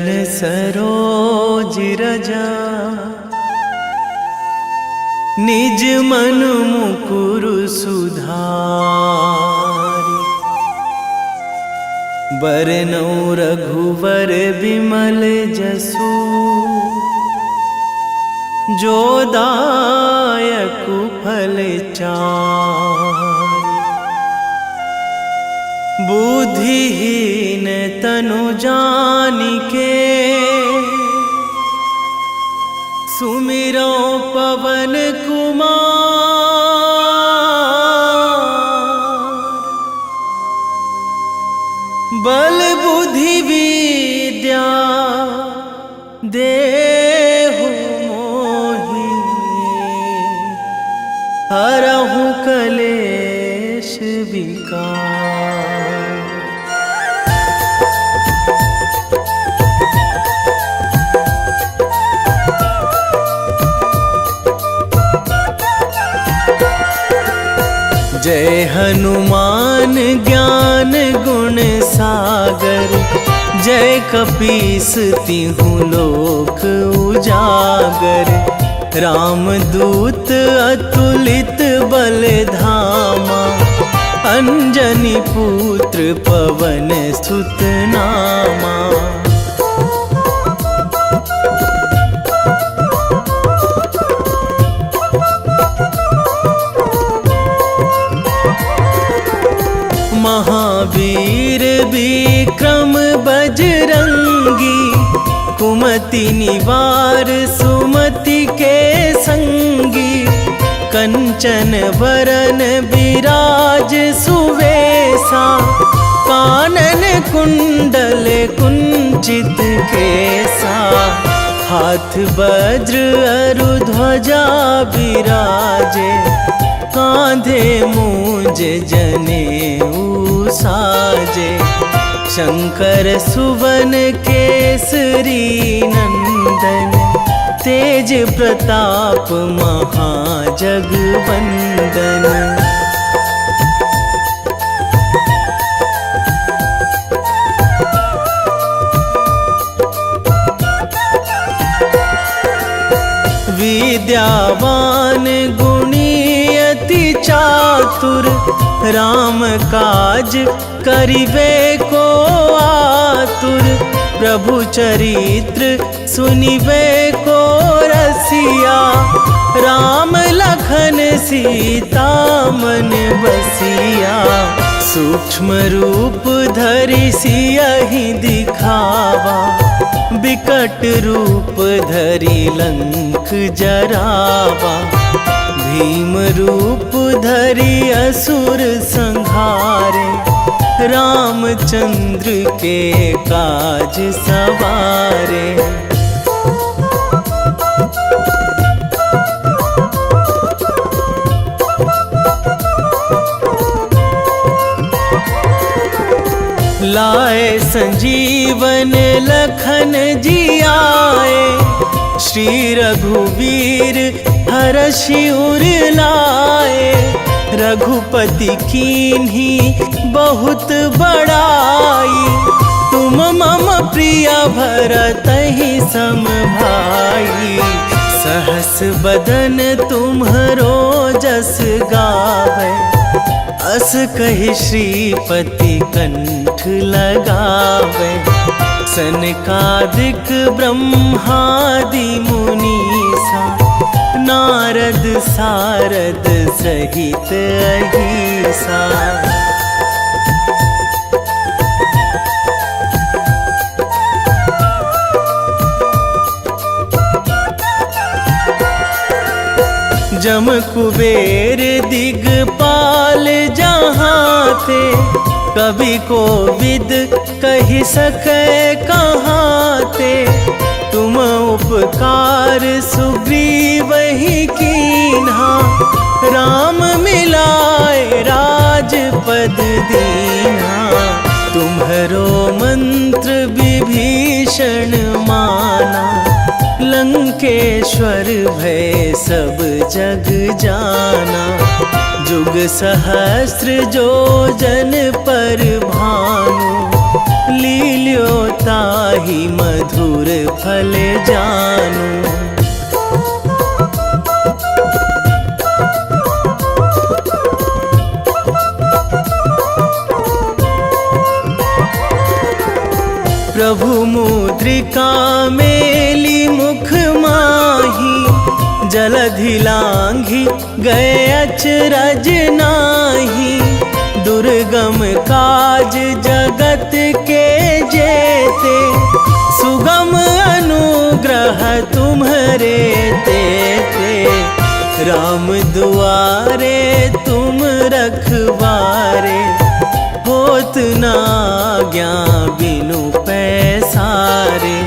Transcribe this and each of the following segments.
चरण सरोज रजा, निज मन मुकुर सुधारि। बरनौ रघुवर विमल जसु, जो दायक फल चारि। बुद्धिहीन तनु जानिके, सुमिरो पवन कुमार। बल बुद्धि विद्या देहु मोहि, हरहु कलेश विकार। जय हनुमान ज्ञान गुण सागर, जय कपीस तिहु लोक उजागर। रामदूत अतुलित बल धामा, अंजनी पुत्र पवन सुत नामा। महावीर विक्रम बजरंगी, कुमति निवार सुमति के संगी। कंचन वरन विराज सुवेशा, कानन कुंडल कुंचित केसा। हाथ वज्र अरु ध्वजा बिराजे, कांधे मूंज जनेऊ साजे। शंकर सुवन केसरी नंदन, तेज प्रताप महाजगवंदन। विद्यावान गुणी अति चातुर, राम काज करिबे को आतुर। प्रभु चरित्र सुनिबे को रसिया, राम लखन सीता मन बसिया। सूक्ष्म रूप धरि सियहि दिखावा, बिकट रूप धरि लंक जरावा। भीम रूप धरि असुर संहारे, रामचंद्र के काज सवारे। लाए संजीवन लखन जियाए, श्री रघुवीर हरषि उर लाए। रघुपति कीन्ही बहुत बड़ाई, तुम मम प्रिय भरतहि सम भाई। सहस बदन तुम्हरो जस गावै, अस कहि श्रीपति कंठ लगावै। सनकादिक ब्रह्मादि मुनीसा, नारद सारद सहित अहिसा। जम कुबेर दिगपाल जहाँ थे, कवि को विद कहि सकै कहाँ ते। तुम उपकार सुग्रीवहि कीन्हा, राम मिलाए राजपद दीन्हा। तुम्हरो मंत्र विभीषण माना, लंकेश्वर भय सब जग जाना। जुग सहस्र जो जन पर भानु, लील्यो ताहि मधुर फल जानू। प्रभु मुद्रिका मेली मुख माही, जलधि लांघी गए अचरज नाही। दुर्गम काज जगत के जेते, सुगम अनुग्रह तुम्हरे तेते। राम दुआरे तुम रखवारे, होत ना आज्ञा बिनु पैसारे।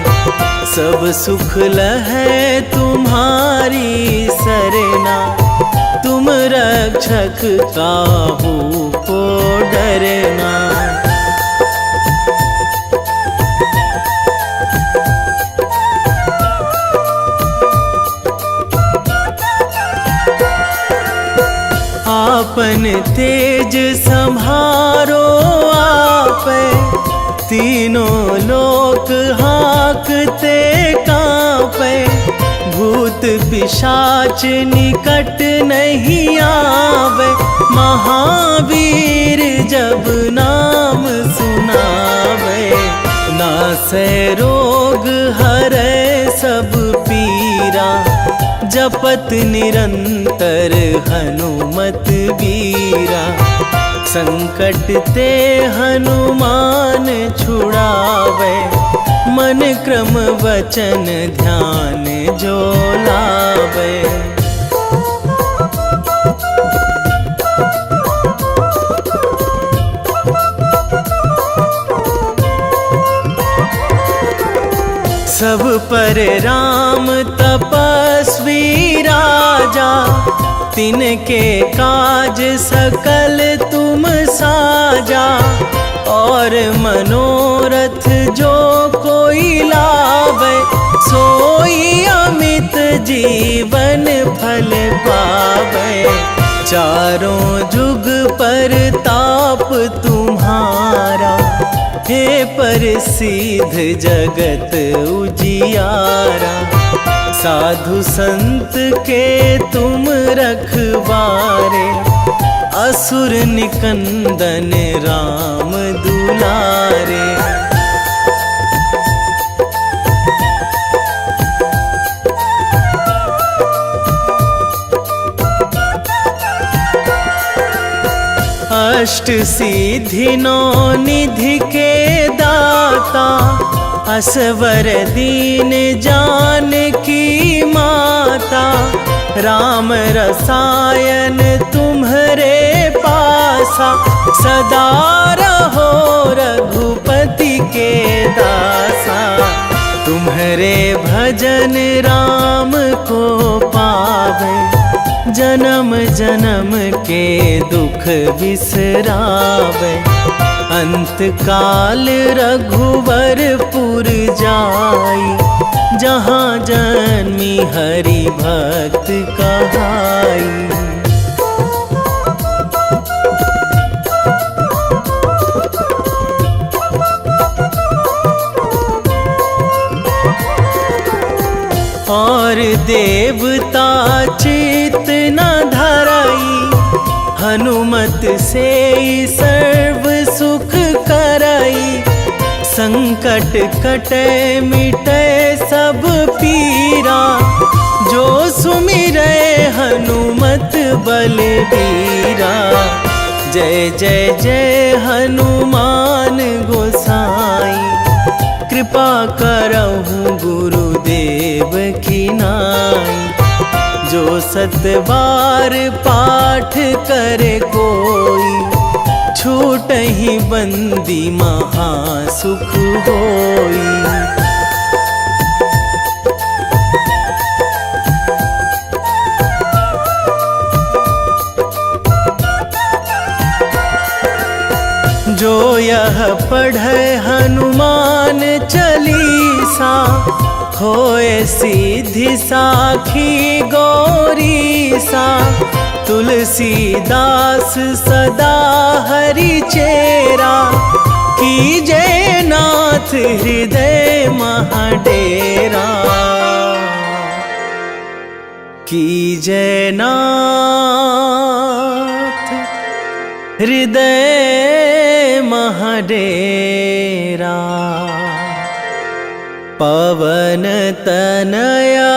सब सुख लहै तुम्हारी सरना, तुम रक्षक काहू को डरना। आपन तेज संभारो आपे, तीनों लोक हाकते कांपे। भूत पिशाच निकट नहीं आवे, महावीर जब नाम सुनावे। नासै रोग हरै सब पीरा, जपत निरंतर हनुमत वीरा। संकट ते हनुमान छुड़ावे, मन क्रम वचन ध्यान जो लावे। सब पर राम तपस्वी राजा, तिनके काज सकल तुम साजा। और मनोरथ जो कोई लावे, सोई अमित जीवन फल पावे। चारों जुग पर ताप तुम्हारा, हे प्रसिद्ध जगत उजियारा। साधु संत के तुम रखवारे, असुर निकंदन राम दुलारे। अष्ट सिद्धि नौ निधि के दाता, असवर दीन जानकी माता। राम रसायन तुम्हरे पासा, सदा रहो रघुपति के दासा। तुम्हरे भजन राम को पावे, जन्म जन्म के दुख बिसरावे। अंत काल रघुवरपुर जाई, जहाँ जन्मी हरि भक्त कहाई। और देवता चित न धराई, हनुमत से सर्व सुख कराई। संकट कटे मिटे सब पीरा, जो सुमिरै हनुमत बलबीरा। जय जय जय हनुमान गोसाई, कृपा करहु गुरुदेव की नाई। जो सतबार पाठ करे कोई, छूटहि बंदी महासुख होई। जो यह पढ़े हनुमान चालीसा, होए सीधी साखी गौरीसा। तुलसीदास सदा हरि चेरा, कीजे नाथ हृदय महाडेरा, कीजे नाथ हृदय महाडेरा। पवन तनया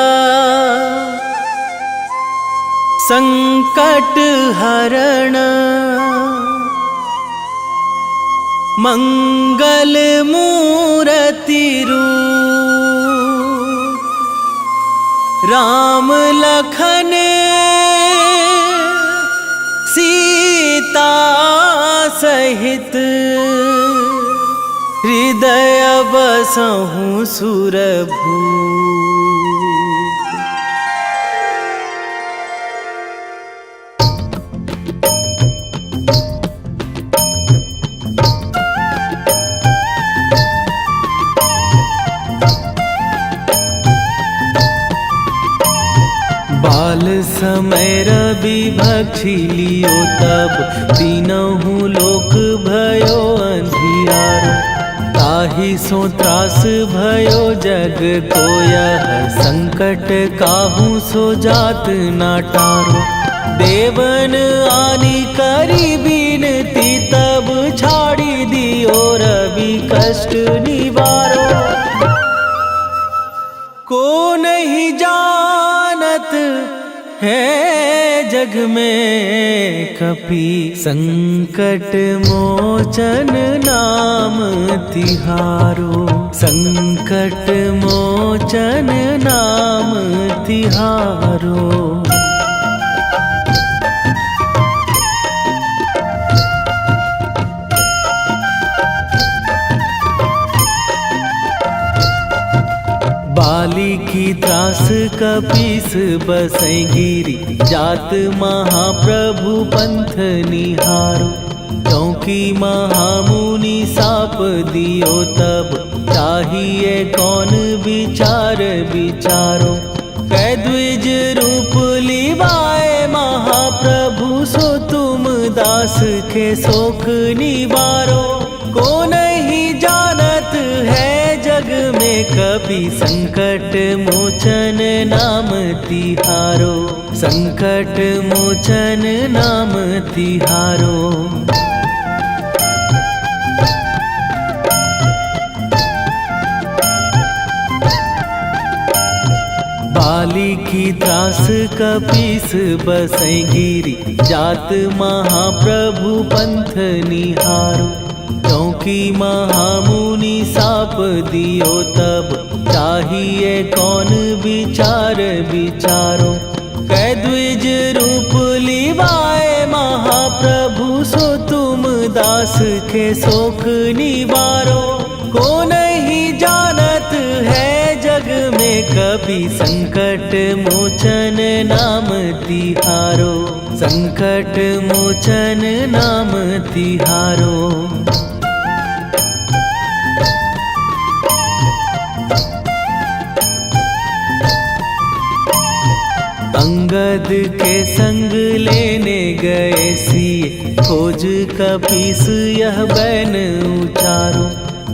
संकट हरण, मंगल मूर्ति रूप, राम लखन सीता सहित, हृदय बसहु सुरभूप। बाल समय रवि भक्षी लियो तब, तीनहु लोक भयो अंधियारो। ताहि सो त्रास भयो जग को यह, संकट काहू सो जात ना टारो। देवन आनी करी बिनती तब, छाड़ी दियो रवि कष्ट निवारो। को नहीं जानत है जग में कपि, संकट मोचन नाम तिहारो। संकट मोचन नाम तिहारो। बाली की त्रास कपीस बसै गिरी, जात महाप्रभु पंथ निहारो। क्योंकि महामुनि साप दियो तब, चाहिए कौन विचार विचारो। कै द्विज रूप लिवाए महाप्रभु, सो तुम दास के शोक निवारो। को नहीं जानत है जग में कपि, संकट मोचन नाम तिहारो। संकट मोचन नाम तिहारो। बाली की त्रास कपीस बसै गिरी, जात महाप्रभु पंथ निहारो। क्योंकि महामुनि साप दियो तब, चाहिए कौन विचार विचारो। कै द्विज रूप लिवाए महाप्रभु, सो तुम दास के शोक निवारो। को नहीं जानत है जग में कपि, संकट मोचन नाम तिहारो। संकट मोचन नाम तिहारो। अंगद के संग लेने गए सिए, खोज कपीस यह बैन उचारो।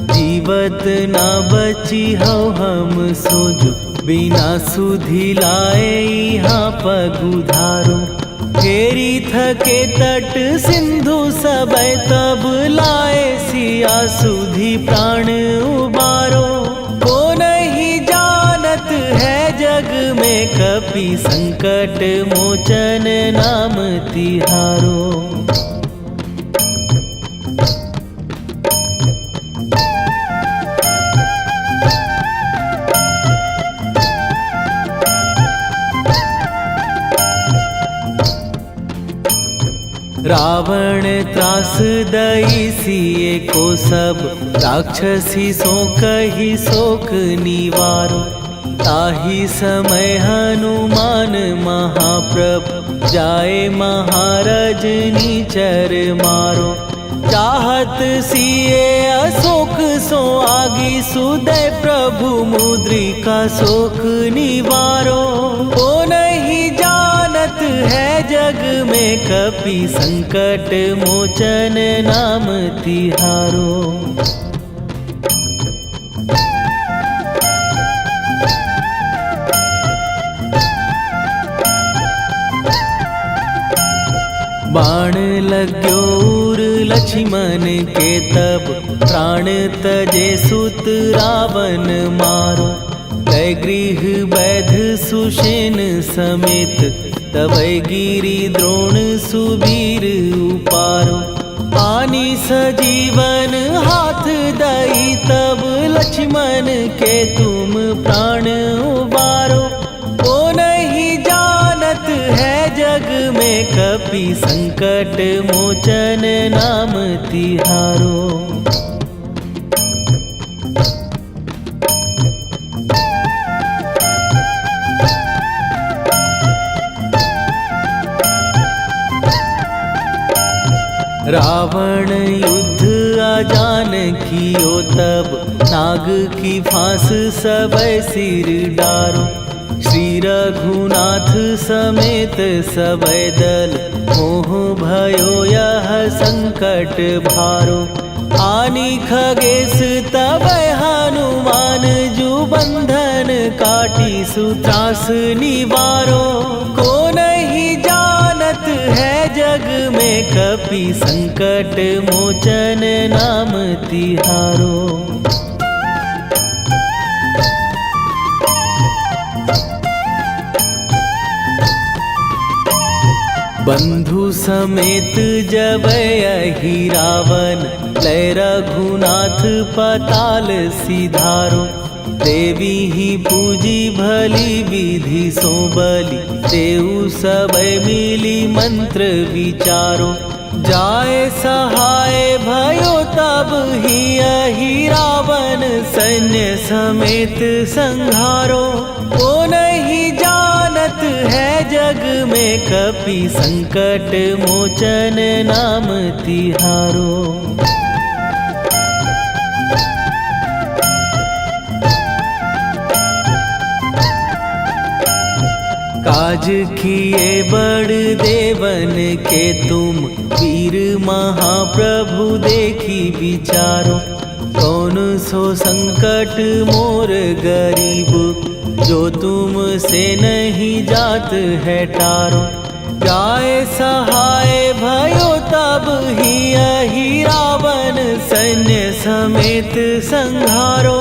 जीवत ना बची हो हम सोजो, बिना सुधि लाए यहाँ पगुधारो। फेरी थके तट सिंधु सबय तब, लाए सिया सुधि प्राण उबारो। को नहीं जानत है जग में कपि, संकट मोचन नाम तिहारो। रावण त्रास दई सिए को सब, राक्षसी सो कही शोक निवारो। ताहि समय हनुमान महाप्रभु, जाए महाराज नीचर मारो। चाहत सिए अशोक सो आगी, सुदय प्रभु मुद्रिका शोक निवारो। को नहीं जानत है जग में कपि संकट मोचन नाम तिहारो। बाण लाग्यो उर लक्ष्मण के तब प्राण तजे सुत रावण मारो। कै गृह वैध सुषेण समेत तबै गिरि द्रोण सुबीर उपारो। आनी सजीवन हाथ दई तब लक्ष्मण के तुम प्राण उबारो। ओ नहीं जानत है जग में कपि संकट मोचन नाम तिहारो। रावण युद्ध आजान कियो तब नाग की फांस सबै सिर डारो। श्री रघुनाथ समेत सबै दल मोह भयो यह संकट भारो। आनी खगेश तबै हनुमान जु बंधन काटी सुत्रास निवारो। को नहीं जानत है जग में कपि संकट मोचन नाम तिहारो। बंधु समेत जबै अहि रावण लै रघुनाथ पताल सिधारो। देवी ही पूजी भली विधि सो बलि तेउ सबै मिली मंत्र विचारो। जाए सहाय भयो तब ही अहि रावण सैन्य समेत संहारो। ओ नहीं जानत है जग में कपि संकट मोचन नाम तिहारो। काज किए बड़ देवन के तुम वीर महाप्रभु देखी विचारो। कौन सो संकट मोर गरीब जो तुम से नहीं जात है टारो। जाए सहाय भयो तब ही अहि रावण सैन्य समेत संहारो।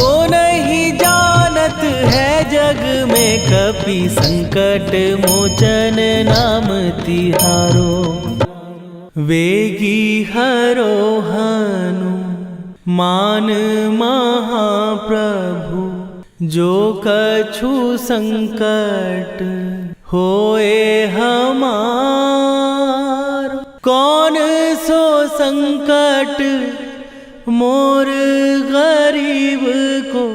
ओ नहीं जानत है जग में कपि संकट मोचन नाम तिहारो। वेगी हरो हनु मान महाप्रभु जो कछु संकट होए हमार। कौन सो संकट मोर गरीब को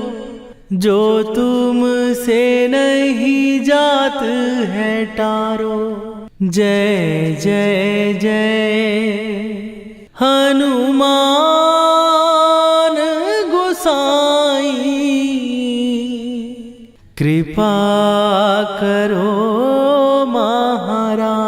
जो तुम से नहीं जात है टारो। जय जय जय हनुमान गोसाई कृपा करो महाराज।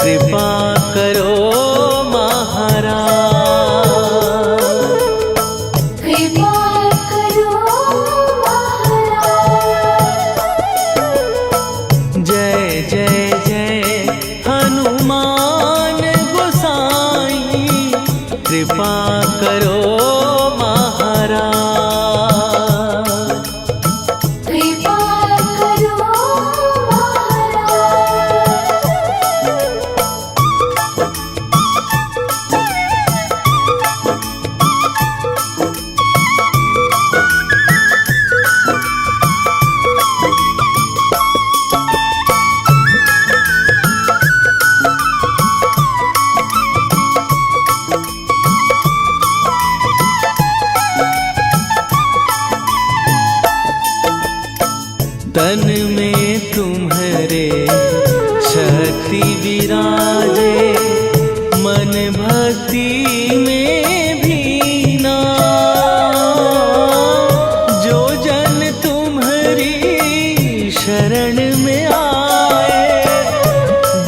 कृपा कर तन में तुम्हारे शक्ति विराजे, मन भक्ति में भीना। जो जन तुम्हारी शरण में आए,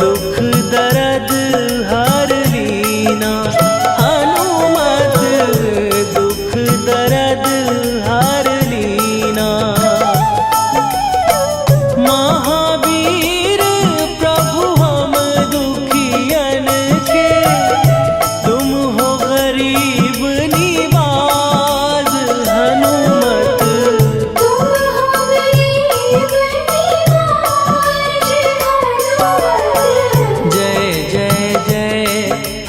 दुख दर्द हर लीना। हनुमत दुख दर्द हर लीना। महावीर प्रभु हम दुखियन के, तुम हो गरीब निवाज। हनुमत तुम हो गरीब निवाज। जय जय जय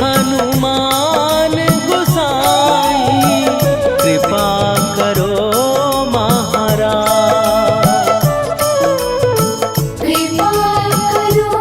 हनुमान गोसाई, कृपा करो महाराज। कृपा करो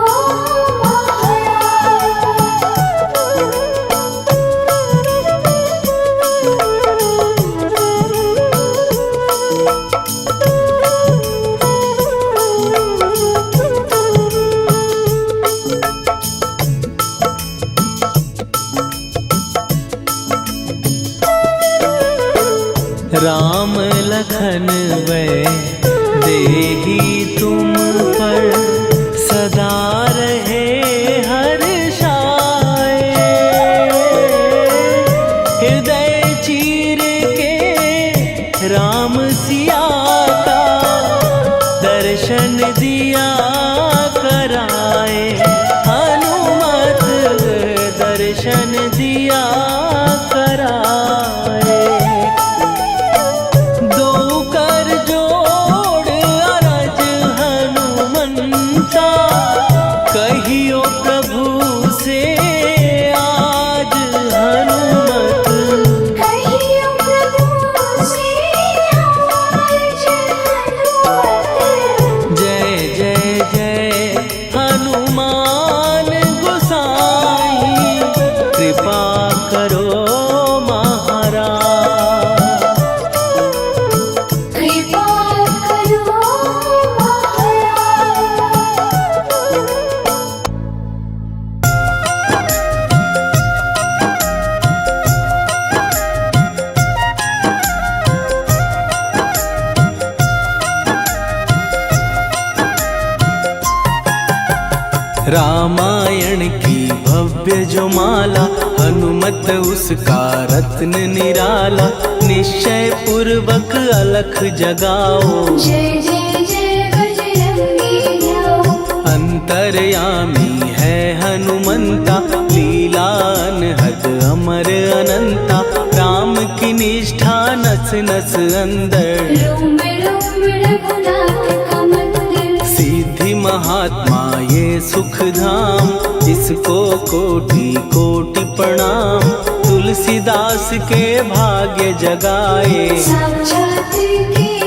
राम लखन वै देही तुम पर, सदा रहे हर्षाए। हृदय चीर के राम सिया का, दर्शन दिया कराए। हनुमत दर्शन दिया कराए। दो कर जोड़ अरज हनुमंता, कहियो प्रभु से आज। हनुमत कहियो प्रभु से आज। हनुमत जय जय जय हनुमान गोसाई, कृपा करो महाराज। कृपा करो महाराज। रामायण की भव्य जो माला, हनुमत उसका रत्न निराला। निश्चय पूर्वक अलख जगाओ, जय जय जय बजरंगी ध्याओ। अंतर्यामी है हनुमंता, लीला अनहद अमर अनंता। राम की निष्ठा नस नस अंदर, रोम रोम रघुनाथ का मंदिर। सिद्धि महात्मा ये सुख धाम, इसको कोटि कोटि प्रणाम। तुलसीदास के भाग्य जगाए, साक्षात के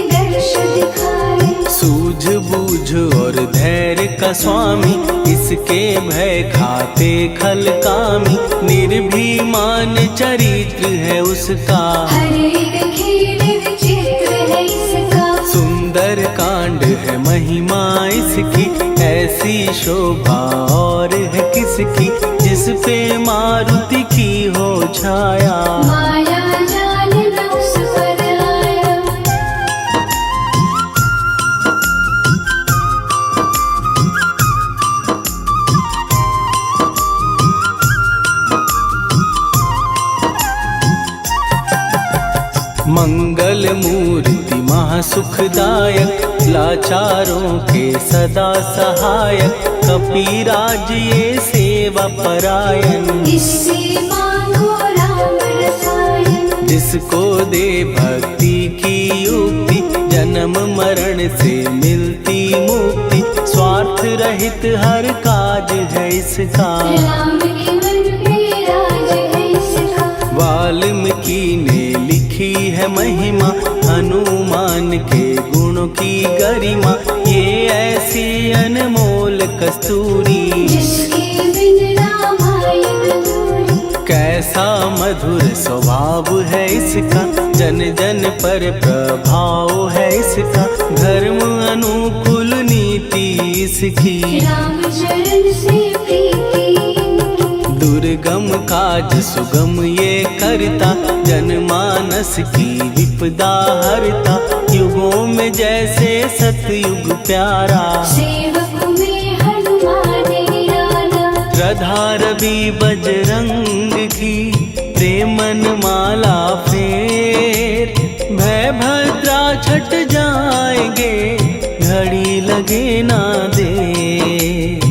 दर्श दिखाए। सूझ बूझ और धैर्य का स्वामी, इसके भय खाते खल कामी। निर्भीमान चरित्र है उसका, हर एक खेल विचित्र है इसका। सुंदर कांड है महिमा इसकी। ऐसी शोभा और है किसकी, जिस पे मारुति की हो छाया। माया जाल न उस पर आया। मंगल मूर्ति महासुखदायक, लाचारों के सदा सहायक। कपीराज ये सेवा परायण, इससे मांगो राम रसायन। जिसको दे भक्ति की युक्ति, जन्म मरण से मिलती मुक्ति। स्वार्थ रहित हर काज है इसका, राम के मन पे राज है इसका। वाल्मीकि ने लिखी है महिमा, हनुमान के गुणों की गरिमा। ये ऐसी अनमोल कस्तूरी, जिसके बिन रामायण अधूरी। कैसा मधुर स्वभाव है इसका, जन जन पर प्रभाव है इसका। धर्म अनुकूल नीति इसकी, राम चरण से प्रीति इनकी। दुर्गम काज सुगम ये करता, जनमानस की विपदा हरता। युगों में जैसे सतयुग प्यारा, सेवक में हनुमान निराला। श्रद्धा रवि बजरंग की, प्रेमन माला फेर। भय भद्रा छट जाएंगे, घड़ी लगे ना देर।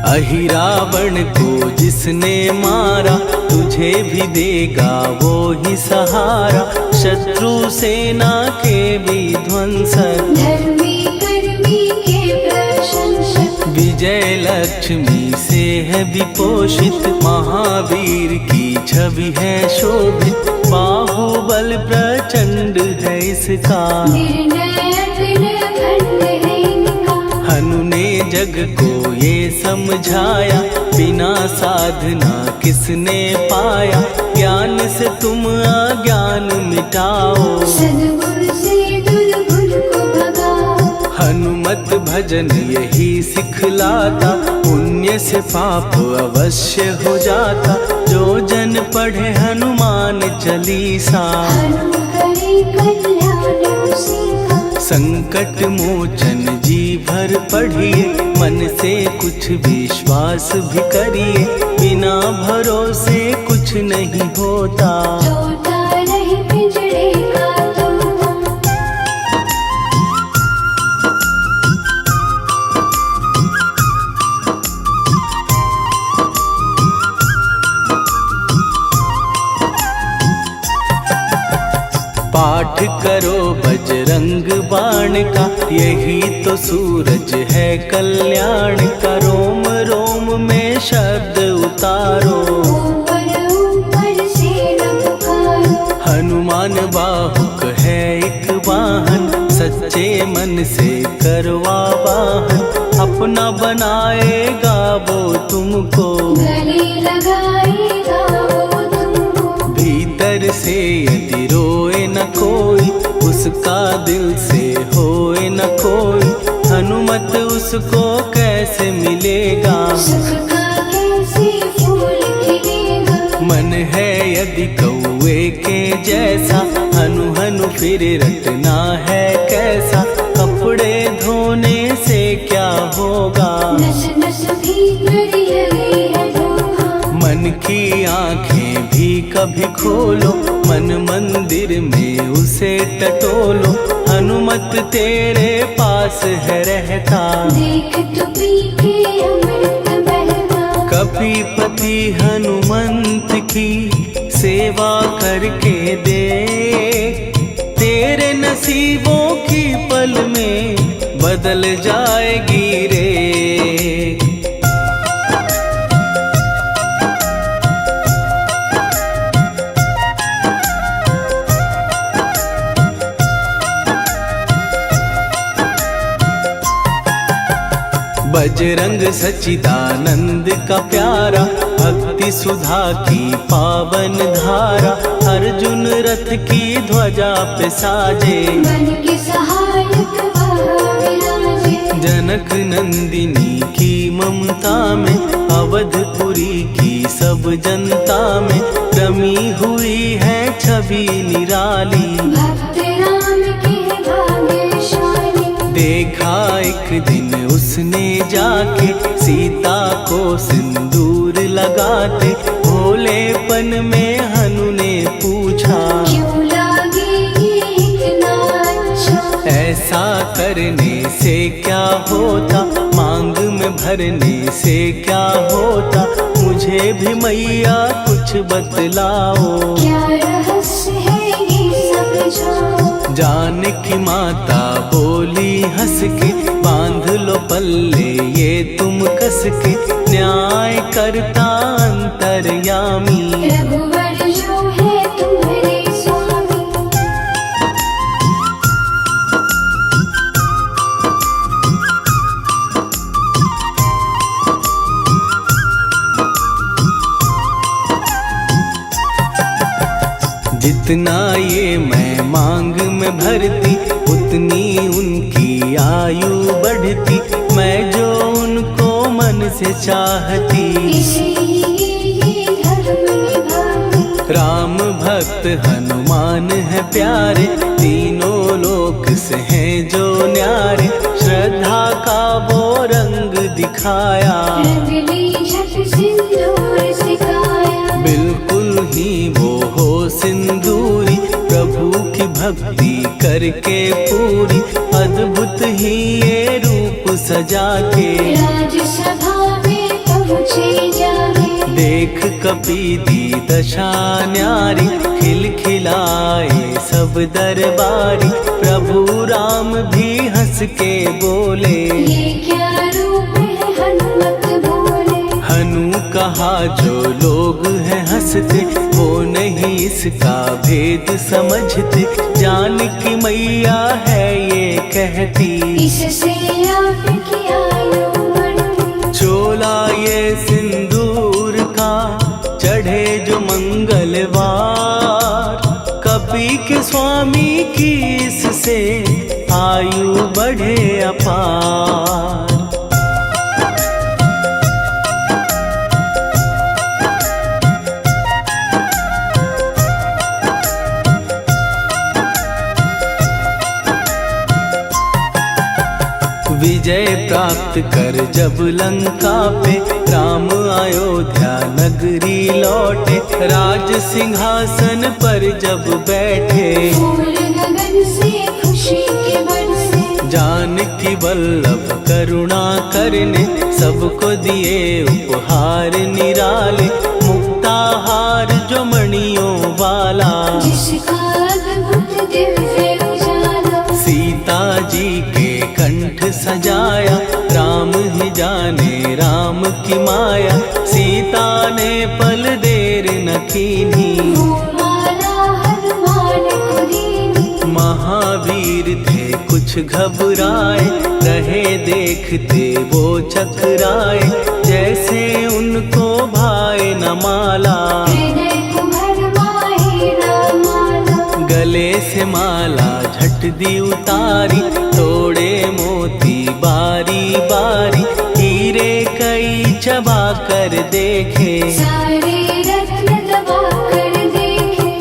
अहि रावण को जिसने मारा, तुझे भी देगा वो ही सहारा। शत्रु सेना के विध्वंसक, धर्मी कर्मी के प्रशंसक। विजय लक्ष्मी से है विपोषित, महावीर की छवि है शोभित। बाहुबल प्रचंड है इसका, निर्णय अखंड है इनका। हनु ने जग को ये समझाया, बिना साधना किसने पाया। ज्ञान से तुम अज्ञान मिटाओ, सद्गुरु से दुर्गुण को भगाओ। हनुमत भजन यही सिखलाता, पुण्य से पाप अवश्य हो जाता। जो जन पढ़े हनुमान चालीसा, हनु करे कल्याण उसी का। संकट मोचन जी भर पढ़िए, मन से कुछ विश्वास भी करिए। बिना भरोसे कुछ नहीं होता, तोता रहे पिंजड़े का तोता। पाठ करो बजरंग बाण का, यही तो सूरज है कल्याण का। रोम रोम में शब्द उतारो, ऊपर ऊपर से न पुकारो। हनुमान बाहुक है एक वाहन, सच्चे मन से करवा वाहन। अपना बनाएगा वो तुमको, गले लगाएगा वो तुमको। भीतर से यदि रोए न कोई, उसका दिल से होए न कोई। हनुमत उसको कैसे मिलेगा, सुख का कैसे फूल खिलेगा। मन है यदि कौए के जैसा, हनु हनु फिर रटना है कैसा। कपड़े धोने से क्या होगा, नस नस भीतर यही है धोखा। मन की आंखें भी कभी खोलो, मन मंदिर में उसे टटोलो। हनुमत तेरे पास है रहता, देख तो पी के अमृत बहता। कपीपति हनुमंत की सेवा करके देख। तेरे नसीबों की पल में बदल जाएगी रे। बजरंग सच्चिदानंद का प्यारा, भक्ति सुधा की पावन धारा। अर्जुन रथ की ध्वजा पे साजे, मन के सहायक वह विराजे। जनक नंदिनी की ममता में, अवधपुरी की सब जनता में। रमी हुई है छवि निराली, भक्त राम के भाग्यशाली। देखा एक दिन उसने जाके, सीता को सिंदूर लगाते। भोलेपन में हनु ने पूछा, क्यों लागे ये इतना अच्छा। ऐसा करने से क्या होता, मांग में भरने से क्या होता। मुझे भी मैया कुछ बतलाओ, क्या रहस्य है ये समझाओ। जानकी माता बोली हंस के, बांध लो पल्ले ये तुम कस के। न्याय करता अंतर्यामी, रघुवर जो है तुम्हारे स्वामी। जितना ये मैं मांग में भरती उतनी उनकी आयु बढ़ती। मैं जो उनको मन से चाहती इसलिए धर्म निभाती। राम भक्त हनुमान है प्यारे, तीनों लोक से हैं जो न्यारे। श्रद्धा का वो रंग दिखाया, रंग ली झट सिंदूर सिखाया। बिल्कुल ही वो हो सिंदूरी, प्रभु की भक्ति करके पूरी। अद्भुत ही ये रूप सजा के राजसभा में पहुँचे जाके। देख कपीदी दशा न्यारी, खिलखिलाए सब दरबारी। प्रभु राम भी हंस के बोले, ये क्या रूप है हनुमत बोले। हनु कहा जो लोग हैं हंसते, वो नहीं इसका भेद समझते। जान की मैया है ये कहती, इससे आपकी आयु बढ़ती। चोला ये सिंदूर का चढ़े जो मंगलवार। कपी के स्वामी की इससे आयु बढ़े अपार। विजय प्राप्त कर जब लंका पे, राम अयोध्या नगरी लौटे। राज सिंहासन पर जब बैठे, फूल गगन से खुशी के बरसे। जानकी वल्लभ करुणा करने, सबको दिए उपहार निराले। मुक्ताहार जो मणियों वाला, जिसका अद्भुत दिव्य उजाला। सीता जी के कंठ सजाया, राम ही जाने राम की माया। सीता ने पल देर न कीन्ही, वो माला हनुमान को दीनी। महावीर थे कुछ घबराए, रहे देखते वो चकराए। जैसे उनको भाए न माला, हृदय को भरमाए न माला। गले से माला झट दी उतारी, तोड़े मोती बारी बारी। हीरे कई चबा कर देखे, सारे रत्न दबा कर देखे।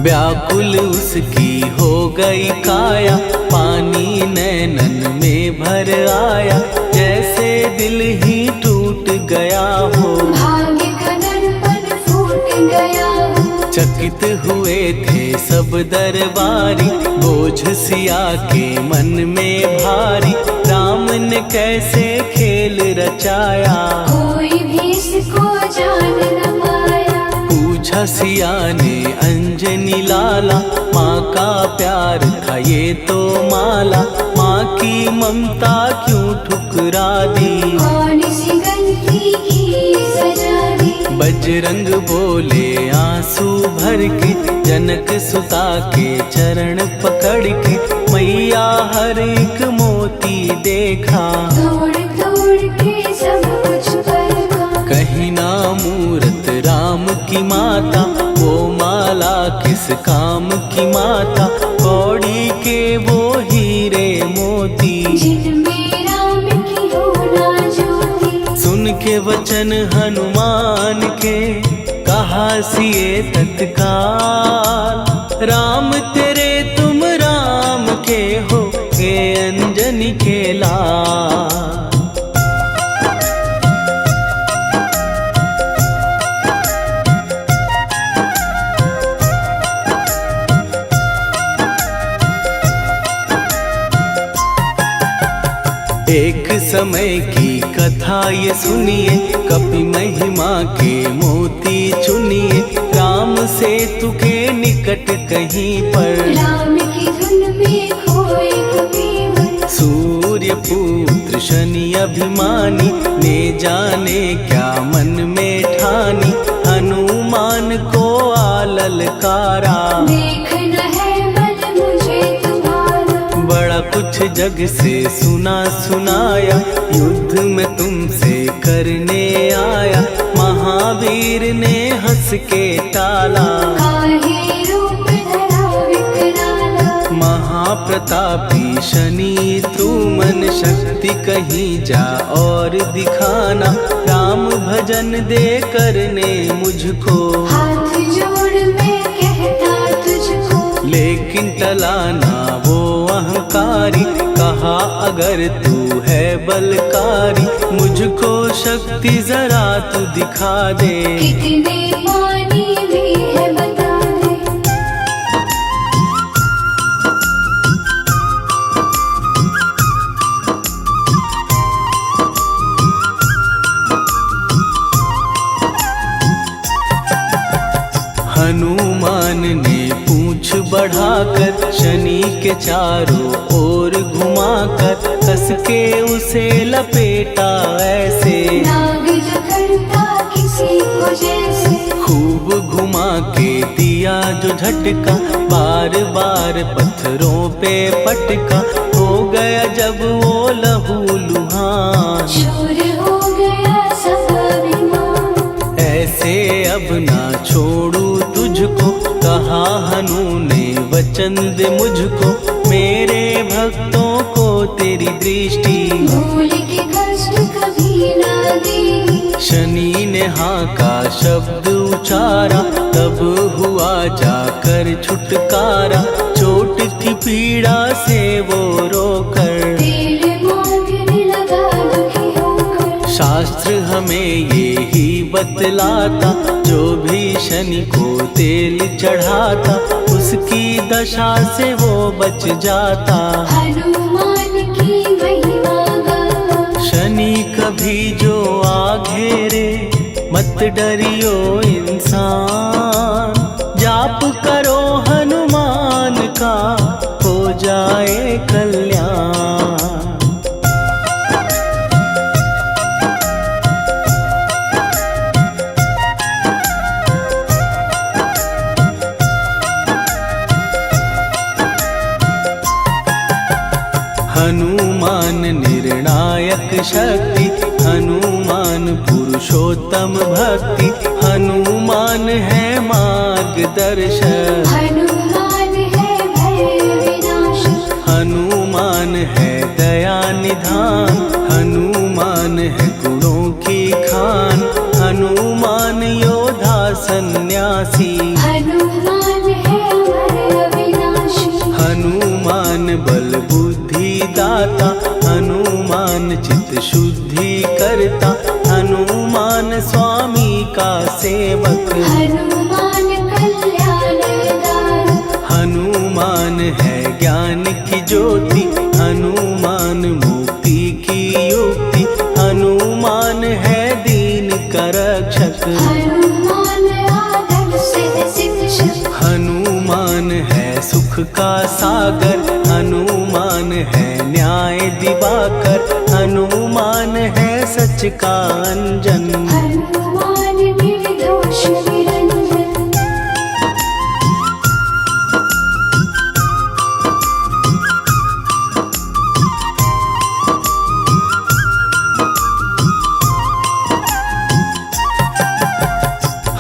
व्याकुल उसकी हो गई काया, पानी नैनन में भर आया। जैसे दिल ही टूट गया हो, भाग्य का दर्पण फूट गया हो। चकित हुए थे सब दरबारी, बोझ सिया के मन में भारी। राम ने कैसे खेल रचाया, कोई भी इसको जान न पाया। पूछा सिया ने अंजनी लाला, माँ का प्यार था ये तो माला। माँ की ममता क्यों ठुकरा दी, कौन सी गलती की सजा दी। बजरंग बोले आंसू भर के, जनक सुता के चरण पकड़ के। मैया हर एक मोती देखा, तोड़ तोड़ के सब कुछ परखा। कहीं ना मूरत राम की माता, वो माला किस काम की माता। कौड़ी के वो हीरे मोती, जिनमें राम की होना ज्योति। सुन के वचन हनुमान के, कहा सिए तत्काल। राम तेरे तुम राम के हो, ये अंजनी के लाल। एक समय की कथा ये सुनिए, कपि महिमा के मोती चुनिए। राम सेतु के निकट कहीं पर, राम की धुन में खोए कबीर। सूर्य पुत्र शनि अभिमानी, ने जाने क्या मन में ठानी। हनुमान को आ ललकारा, देखना है बल कुछ जग से सुना सुनाया, युद्ध में तुमसे करने आया। महावीर ने हंस के टाला, काहे रूप धरा विकराला। महाप्रतापी शनि तू मन शक्ति कहीं जा और दिखाना। राम भजन दे करने मुझको, हाथ जोड़ मैं कहता तुझको। लेकिन टला ना वो अहंकारी, कहा अगर तू है बलकारी, मुझको शक्ति जरा तू दिखा दे। कितने पानी भी है बता दे। हनुमान ने पूंछ बढ़ाकर शनि के चारों ओर घुमाकर, कस के उसे लपेटा ऐसे। नाग जो करता किसी को जैसे, खूब घुमा के दिया जो झटका, बार बार पत्थरों पे पटका। हो गया जब वो लहू लुहान, चूर हो गया सब अभिमान। ऐसे अब ना छोड़ू तुझको, कहा हनु ने वचन दे मुझको। मेरे भक्तों को तेरी दृष्टि, भूल के कष्ट कभी ना दी। शनि ने हाँ का शब्द उचारा, तब हुआ जाकर छुटकारा। चोट की पीड़ा से वो रोकर, तेल मांगने लगा दुखी होकर। शास्त्र हमें ये ही बतलाता, जो भी शनि को तेल चढ़ाता, उसकी दशा से वो बच जाता। हनुमान की महिमा गाता, शनि कभी जो आ घेरे, मत डरियो इंसान। जाप करो हनुमान का, हो जाए कल्याण। हनुमान निर्णायक शक्ति, हनुमान पुरुषोत्तम भक्ति। हनुमान है मार्गदर्शक, हनुमान है भय विनाशक। हनुमान है दया निधान, हनुमान है गुणों की खान। हनुमान योद्धा सन्यासी, हनुमान है भय विनाशी। हनुमान बल बुद्धि दाता, हनुमान चित्त शुद्धि करता। हनुमान स्वामी का सेवक, हनुमान कल्याणदान। हनुमान है ज्ञान की ज्योति, हनुमान मुक्ति की युक्ति। हनुमान है दीन का रक्षक, हनुमान आदर से शिक्षक। हनुमान है सुख का सागर, हनुमान है न्याय दिवाकर। हनुमान है सच का अंजन, हनुमान निर्दोष निरंजन।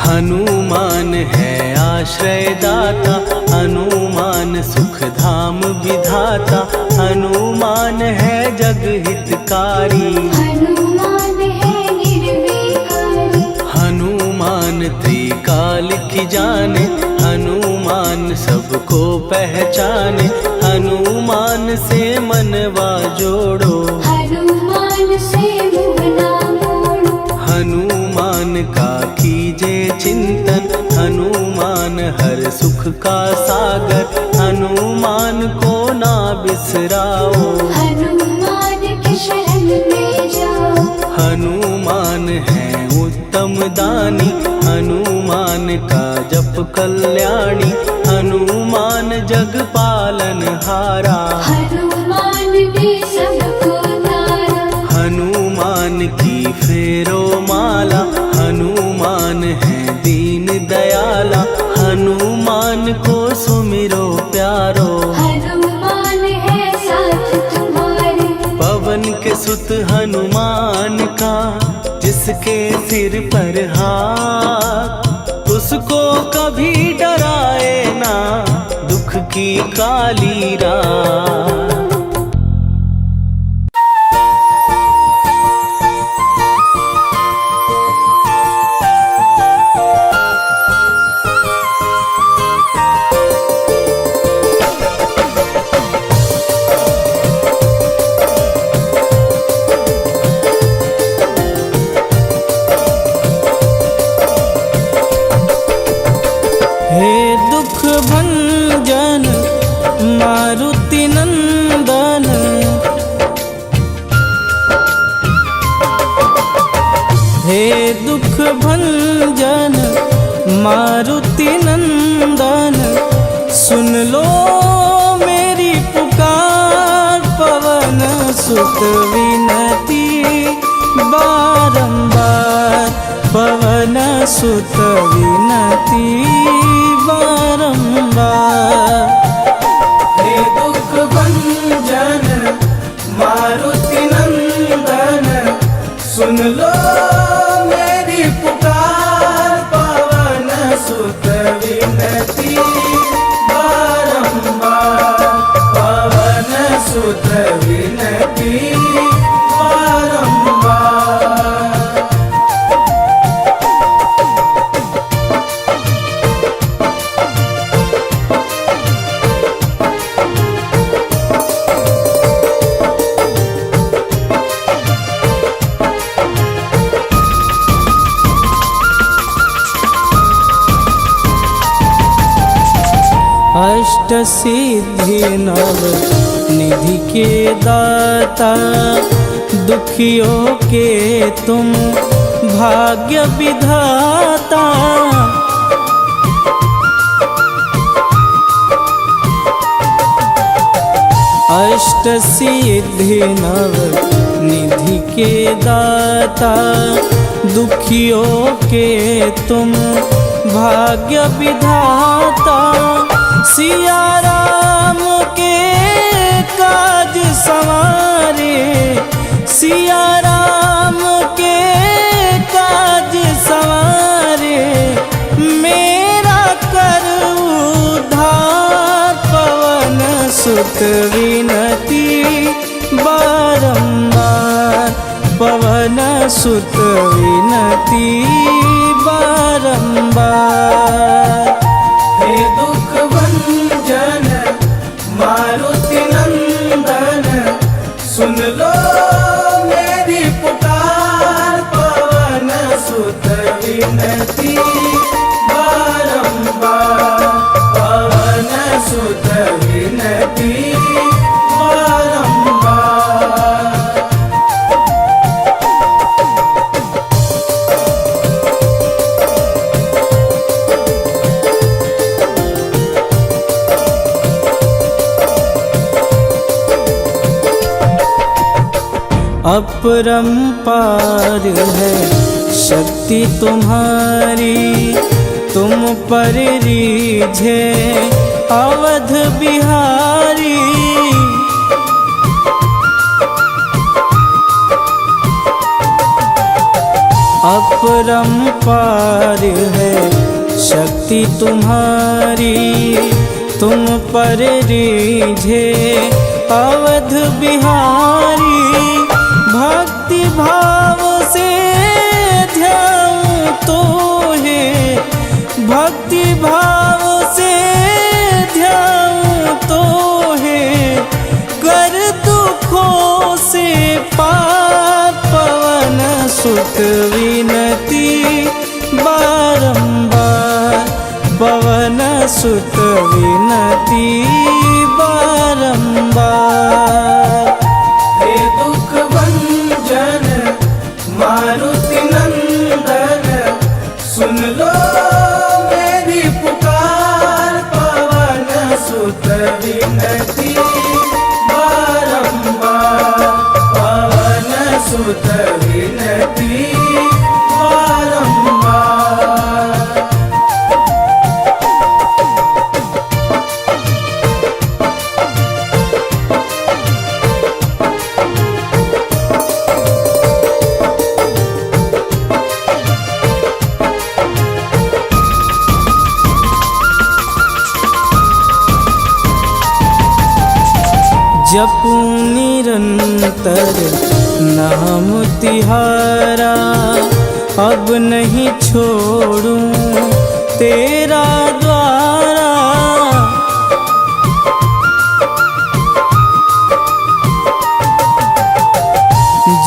हनुमान है आश्रय दाता, हनुमान सुख धाम विधाता। हनुमान है जग हितकारी, हनुमान है निर्विकारी। हनुमान त्रिकाल की जाने, हनुमान सबको पहचाने। हनुमान से मनवा जोड़ो, हनुमान से मुँह ना मोड़ो। हनुमान का कीजे चिंतन, हनुमान हर सुख का सागर। हनुमान को ना बिसराओ, हनुमान की शरण में जाओ। हनुमान है उत्तम दानी, हनुमान का जप कल्याणी। हनुमान जग पालन हारा, हनुमान ने सबको तारा। हनुमान की फेरो माला, हनुमान है दीन दयाला। हनुमान को सुमिरो प्यारो, हनुमान है साथ हनुमान का, जिसके सिर पर हाथ, उसको कभी डराए ना दुख की काली रात। हे दुख भंजन मारुति नंदन, हे दुख भंजन मारुति नंदन, सुन लो मेरी पुकार, पवन सुत विनती बारंबार, पवन सुत विनती बारंबार। हे दुख भंजन मारुति नंदन, सुन लो मेरी पुकार, पवन सुत विनती बारंबार, पवन सुत विनती बारंबार। अष्ट सिद्धि नव निधि के दाता, दुखियों के तुम भाग्य विधाता। अष्ट सिद्धि नव निधि के दाता, दुखियों के तुम भाग्य विधाता। सिया राम के काज सवारे, सिया राम के काज सवारे, मेरा कर उद्धार, पवन सुत विनती बारंबार, पवन सुत विनती बारंबार। हे दुख भंजन मारुति नंदन, सुन लो मेरी पुकार, पवन सुत विनती बारंबार, पवन सुत विनती बारंबार। अपरंपार है शक्ति तुम्हारी, तुम पर रीझे अवध बिहारी। अपरंपार है शक्ति तुम्हारी, तुम पर रीझे अवध बिहारी। भक्ति भाव से ध्याऊं तो है, भक्ति भाव से ध्याऊं तो है, कर दुखों से पार, पवन सुत विनती बारंबार, पवन सुत विनती बारंबार। हे दुख भंजन मारुति नंदन, सुन लो मेरी पुकार, पवन सुत विनती बारंबार, पवन सुत विनती बारंबार। जपू निरंतर नाम तिहारा, अब नहीं छोड़ूं तेरा द्वारा।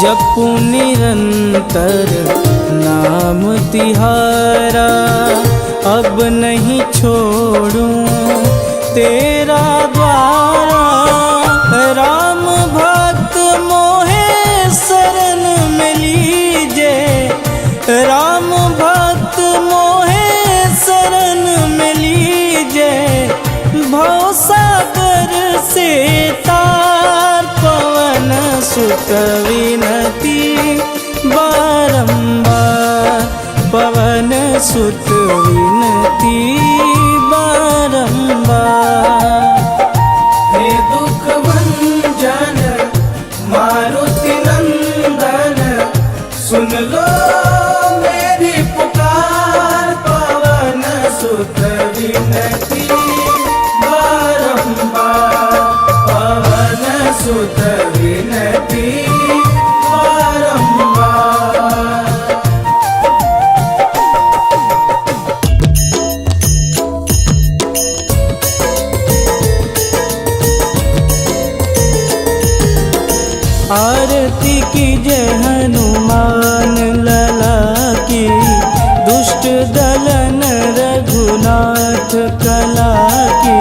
जपू निरंतर नाम तिहारा, अब नहीं छोड़ूं तेरा द्वारा। राम भक्त मोहे शरण में लीजे, राम भक्त मोहे शरण में लीजे। भव सागर से तार पवन सुत विनती बारंबार, पवन सुत विनती बारंबार। हे दुख भंजन मारुति नंदन, सुन लो मेरी पुकार। पवन सुत विनती बारंबार, पवन सुत विनती बारंबार। आरती की जय हनुमान लला की, दुष्ट दलन रघुनाथ कला की।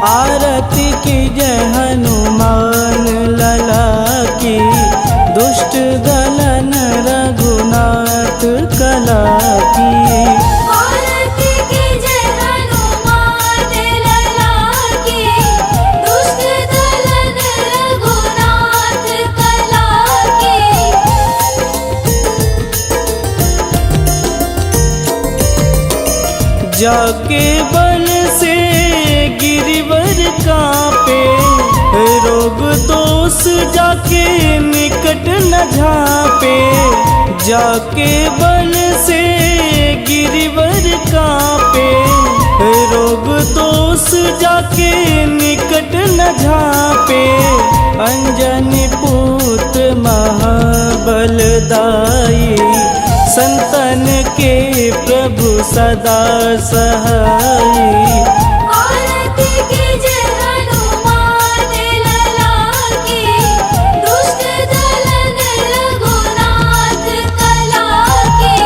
आरती की जय हनुमान लला की, दुष्ट दलन रघुनाथ कला की। आरती की जय हनुमान लला की, दुष्ट दलन रघुनाथ कला की। जाके बन से गिरिवर कांपे, रोग दोष जाके निकट न झांपे। जाके बन से गिरिवर कांपे, रोग दोष जाके निकट न झांपे। अंजनी पुत्र महाबलदाई, संतन के प्रभु सदा सहाई। आरती की जय हनुमान लला की, दुष्ट दलन रघुनाथ कला की।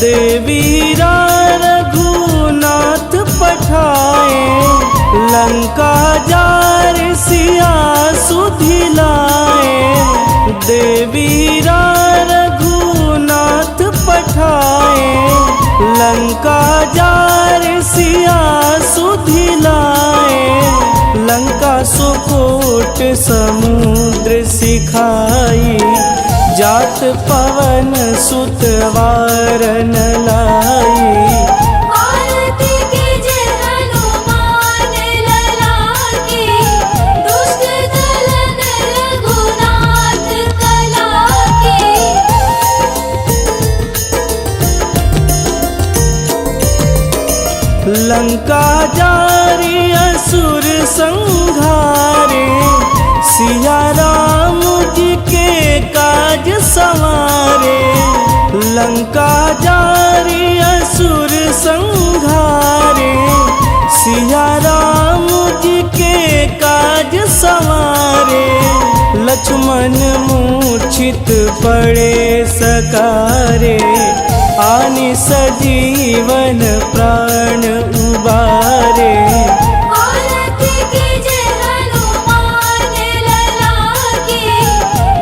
देवी रघुनाथ पठाए, लंका जार सिया सुधिलाए। देवी रघुनाथ पठाए, लंका जार सिया सुधिलाए। लंका सुकोट समुद्र सिखाई, जात पवन सुत वारन लाई। आरती की जय हनुमान लला की, दुष्ट दलन रघुनाथ कला की। लंका जारी असुर संहारे, सिया राम जी के काज संवारे। लंका जारी असुर संहारे, सिया राम जी के काज संवारे। लक्ष्मण मूर्छित पड़े सकारे, आनि सजीवन प्राण उबारे। आरती की जय हनुमान लला की,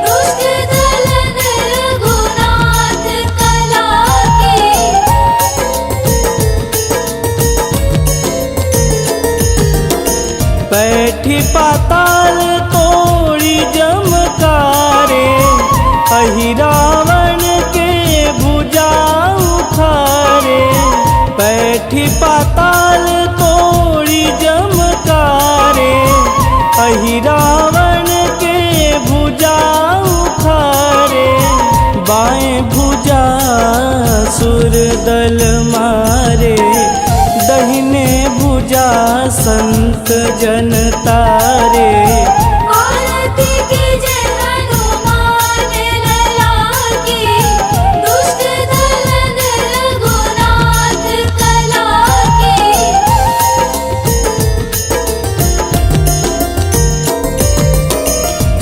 दुष्ट दलन रघुनाथ कला की। बैठी पाताल तोड़ी जमकारे, अहि रावण के भुजा उखारे। बैठी पाताल तोड़ी जमकारे, अहि रावण के भुजा उखारे। बाएं भुजा सुर दल मारे, पूजा संत जन तारे। आरती कीजे हनुमान लला की, दुष्ट दलन रघुनाथ कला की।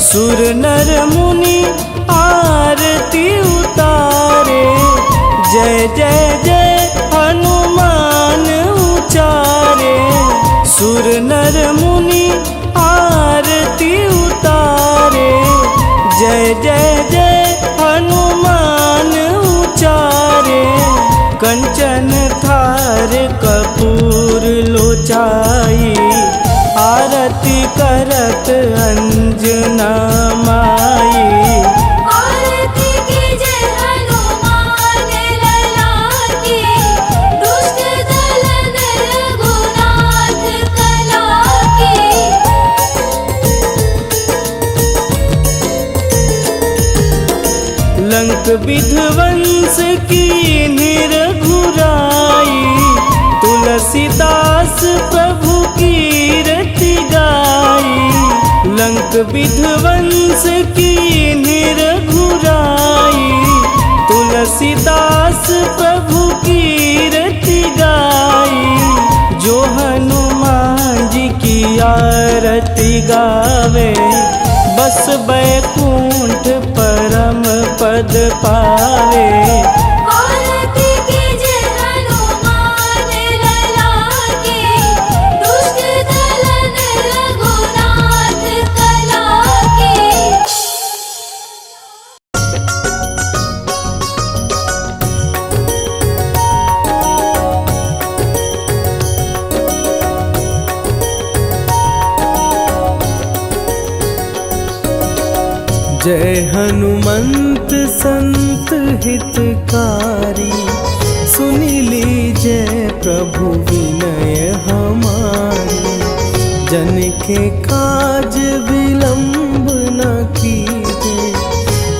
सुर नर मुनि आरती उतारे, जय जय जय हनुमान उचारे। सुर नर मुनि आरती उतारे, जय जय जय हनुमान उचारे। कंचन थार कपूर लोचाई, आरती करत अंजना माई। आरती कीजे हनुमान लला की, दुष्ट दलन रघुनाथ कला की। लंक विध्वंस की निरघुराई, तुलसीदास प्रभु कीरति गाई। लंक विध्वंस की निरघुराई, तुलसीदास प्रभु कीरति गाई। जो हनुमान जी की आरती गावे, बस बैकुंठ परम पद पावे। आरती कीजे हनुमान लला की, दुष्ट दलन रघुनाथ कला की। जय हनुमंत संत हितकारी, सुनि लीजय प्रभु विनय हमारी। जन के काज विलंब न कीजे,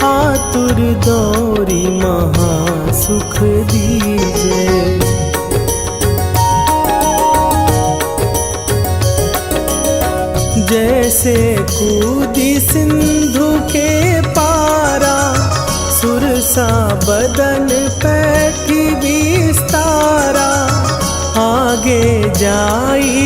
आतुर दौरी महा सुख दीजे। जैसे कूदी सिंधु के पारा, सुरसा बदन पैठी विस्तारा। आगे जाई